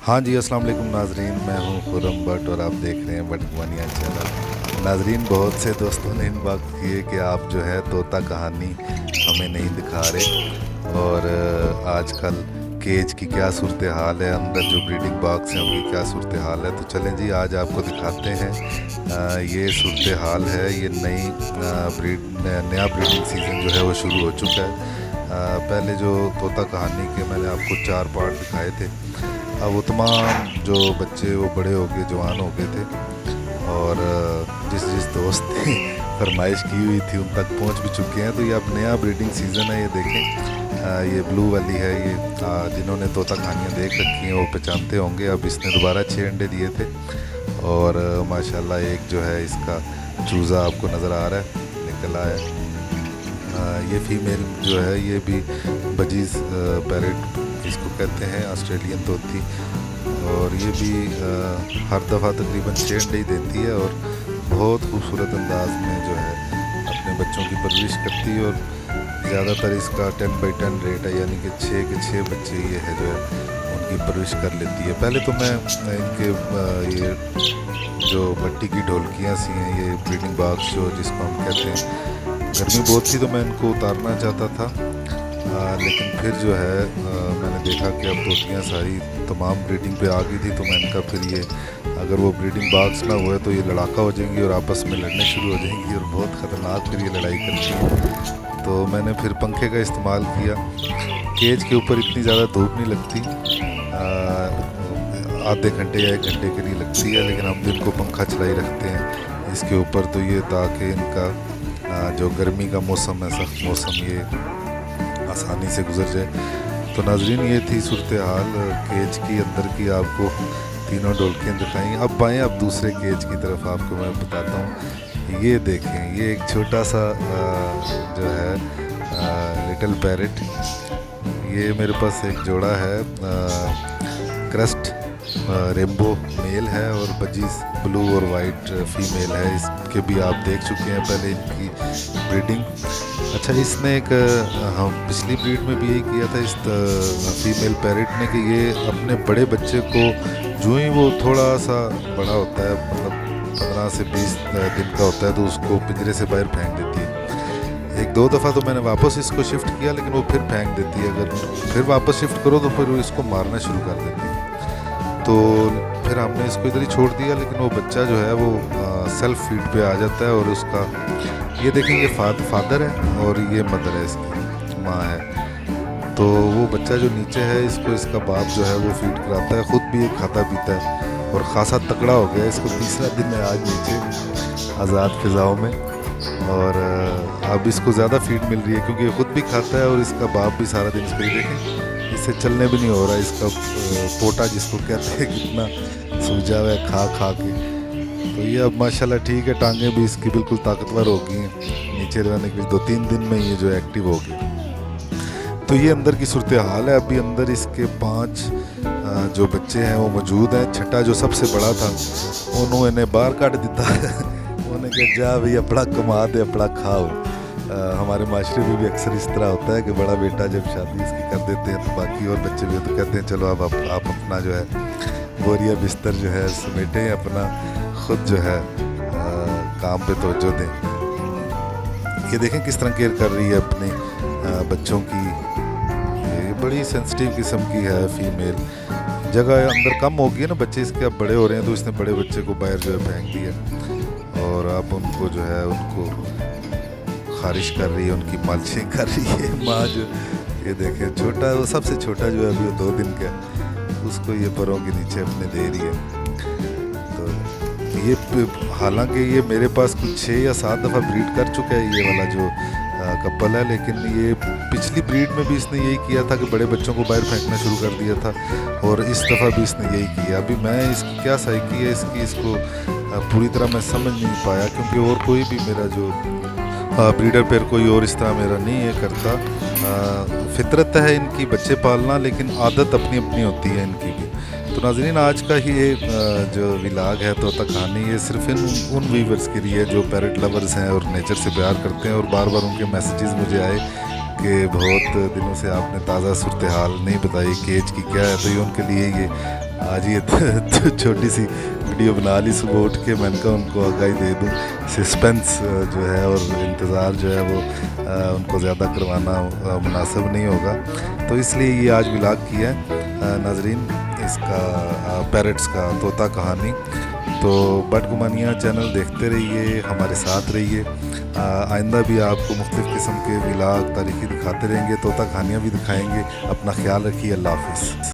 हाँ जी, अस्सलाम वालेकुम नाजरीन। मैं हूँ खुर्रम भट्ट और आप देख रहे हैं भटकवानिया चैनल। नाजरीन, बहुत से दोस्तों ने इन बात किए कि आप जो है तोता कहानी हमें नहीं दिखा रहे, और आजकल केज की क्या सूरत हाल है, अंदर जो ब्रीडिंग बॉक्स हैं उनकी क्या सूरत हाल है। तो चलें जी, आज आपको दिखाते हैं। ये सूरत हाल है। ये नया ब्रीडिंग सीज़न जो है वो शुरू हो चुका है। पहले जो तोता कहानी के मैंने आपको 4 पार्ट दिखाए थे, अब वो तमाम जो बच्चे वो बड़े हो गए, जवान हो गए थे, और जिस जिस दोस्त ने फरमाइश की हुई थी उन तक पहुंच भी चुके हैं। तो ये अब नया ब्रीडिंग सीज़न है। ये देखें, ये ब्लू वाली है। ये जिन्होंने तोता कहानियाँ देख रखी हैं वो पहचानते होंगे। अब इसने दोबारा 6 अंडे दिए थे, और माशाल्लाह एक जो है इसका चूज़ा आपको नज़र आ रहा है, निकल आया है। ये फीमेल जो है ये भी बजीज़ पैरेट इसको कहते हैं, ऑस्ट्रेलियन तोती, और ये भी हर दफ़ा तकरीबन 6 अंडे ही देती है, और बहुत खूबसूरत अंदाज में जो है अपने बच्चों की परवरिश करती है। और ज़्यादातर इसका 10/10 रेट है, यानी कि 6 के 6 बच्चे ये है जो है उनकी परवरिश कर लेती है। पहले तो मैं इनके ये जो मट्टी की ढोलकियाँ सी हैं, ये ब्रीडिंग बॉक्स जो जिसको हम कहते हैं, गर्मी बहुत थी तो मैं इनको उतारना चाहता था, लेकिन फिर जो है मैंने देखा कि अब तोतियाँ सारी तमाम ब्रीडिंग पे आ गई थी, तो मैं इनका फिर ये अगर वो ब्रीडिंग बॉक्स ना हुए तो ये लड़ाका हो जाएंगी और आपस में लड़ने शुरू हो जाएंगी, और बहुत ख़तरनाक फिर ये लड़ाई करती हैं। तो मैंने फिर पंखे का इस्तेमाल किया। केज के ऊपर इतनी ज़्यादा धूप नहीं लगती, आधे घंटे या 1 घंटे के लिए लगती है, लेकिन हम दिन को पंखा चलाई रखते हैं इसके ऊपर, तो ये ताकि इनका जो गर्मी का मौसम है, सख्त मौसम, ये आसानी से गुजर जाए। तो नाजरीन, ये थी सूरत हाल केज की अंदर की। आपको तीनों ढोलकियाँ दिखाई। अब आएँ अब दूसरे केज की तरफ, आपको मैं बताता हूँ। ये देखें, ये एक छोटा सा जो है लिटिल पैरेट, ये मेरे पास एक जोड़ा है। क्रस्ट रेम्बो मेल है और बजीज ब्लू और वाइट फीमेल है। इसके भी आप देख चुके हैं पहले इनकी ब्रीडिंग। अच्छा, इसने एक हम पिछली ब्रीड में भी यही किया था इस फीमेल पैरेट ने, कि ये अपने बड़े बच्चे को जो ही वो थोड़ा सा बड़ा होता है, मतलब 15 से 20 दिन का होता है, तो उसको पिंजरे से बाहर फेंक देती है। 1-2 दफ़ा तो मैंने वापस इसको शिफ्ट किया, लेकिन वो फिर फेंक देती है। अगर फिर वापस शिफ्ट करो तो फिर वो इसको मारना शुरू कर देती है। तो फिर हमने इसको इधर ही छोड़ दिया, लेकिन वो बच्चा जो है वो सेल्फ फीड पे आ जाता है, और उसका ये देखेंगे फादर है और ये मदर है, इसकी माँ है। तो वो बच्चा जो नीचे है, इसको इसका बाप जो है वो फीड कराता है, ख़ुद भी खाता पीता है, और ख़ासा तगड़ा हो गया। इसको 3रा दिन है आज नीचे आज़ाद फ़िज़ाओं में, और अब इसको ज़्यादा फीड मिल रही है क्योंकि ये ख़ुद भी खाता है और इसका बाप भी सारा दिन इसको ही देखें। इससे चलने भी नहीं हो रहा। इसका पोटा जिसको कहते हैं कितना सूजा हुआ है खा खा के। तो ये अब माशाल्लाह ठीक है, टांगें भी इसकी बिल्कुल ताकतवर हो गई हैं। नीचे रहने के 2-3 दिन में ये जो एक्टिव हो गई। तो ये अंदर की सूरत हाल है। अभी अंदर इसके 5 जो बच्चे हैं वो मौजूद हैं। छठा जो सबसे बड़ा था उन्होंने बाहर काट दिता उन्होंने कहा जा भाई अपना कमा दे, अपना खाओ। हमारे माशरे में भी अक्सर इस तरह होता है कि बड़ा बेटा जब शादी इसकी कर देते हैं तो बाकी और बच्चे भी तो कहते हैं चलो अब आप अपना जो है बोरिया बिस्तर जो है समेटें, अपना ख़ुद जो है काम पे तवज्जो दें। ये देखें किस तरह केयर कर रही है अपने बच्चों की। ये बड़ी सेंसिटिव किस्म की है फीमेल। जगह अंदर कम हो गई है ना, बच्चे इसके अब बड़े हो रहे हैं, तो इसने बड़े बच्चे को बाहर जो है फेंक दिया, और अब उनको जो है उनको खारिश कर रही है, उनकी मालिशें कर रही है माँ। जो ये देखें छोटा, वो सबसे छोटा जो है अभी 2 दिन का, उसको ये परों के नीचे अपने दे रही है। तो ये हालांकि ये मेरे पास कुछ 6 या 7 दफ़ा ब्रीड कर चुका है ये वाला जो कपल है, लेकिन ये पिछली ब्रीड में भी इसने यही किया था कि बड़े बच्चों को बाहर फेंकना शुरू कर दिया था, और इस दफ़ा भी इसने यही किया। अभी मैं इसकी क्या साइकी है इसकी, इसको पूरी तरह मैं समझ नहीं पाया, क्योंकि और कोई भी मेरा जो ब्रीडर पेयर कोई और इस तरह मेरा नहीं है करता। फितरत है इनकी बच्चे पालना, लेकिन आदत अपनी अपनी होती है इनकी भी। तो नाज़रीन, आज का ही ये जो व्लॉग है तोता कहानी, ये सिर्फ उन व्यूवर्स के लिए जो पैरेट लवर्स हैं और नेचर से प्यार करते हैं, और बार बार उनके मैसेजेस मुझे आए कि बहुत दिनों से आपने ताज़ा सूरत हाल नहीं बताई केज की क्या है, तो ये उनके लिए ये आज ये छोटी सी वीडियो बना ली सुबह उठ के, मैंने कहा उनको आगाही दे दूँ। सस्पेंस जो है और इंतज़ार जो है वो उनको ज़्यादा करवाना मुनासिब नहीं होगा, तो इसलिए ये आज व्लॉग किया है नाजरीन, इसका पैरट्स का तोता कहानी। तो बटगुमानिया चैनल देखते रहिए, हमारे साथ रहिए। आइंदा भी आपको मुख्तलिफ़ किस्म के व्लॉग तारीख़ी दिखाते रहेंगे, तोता कहानियाँ भी दिखाएंगे। अपना ख्याल रखिए, अल्लाह हाफ़िज़।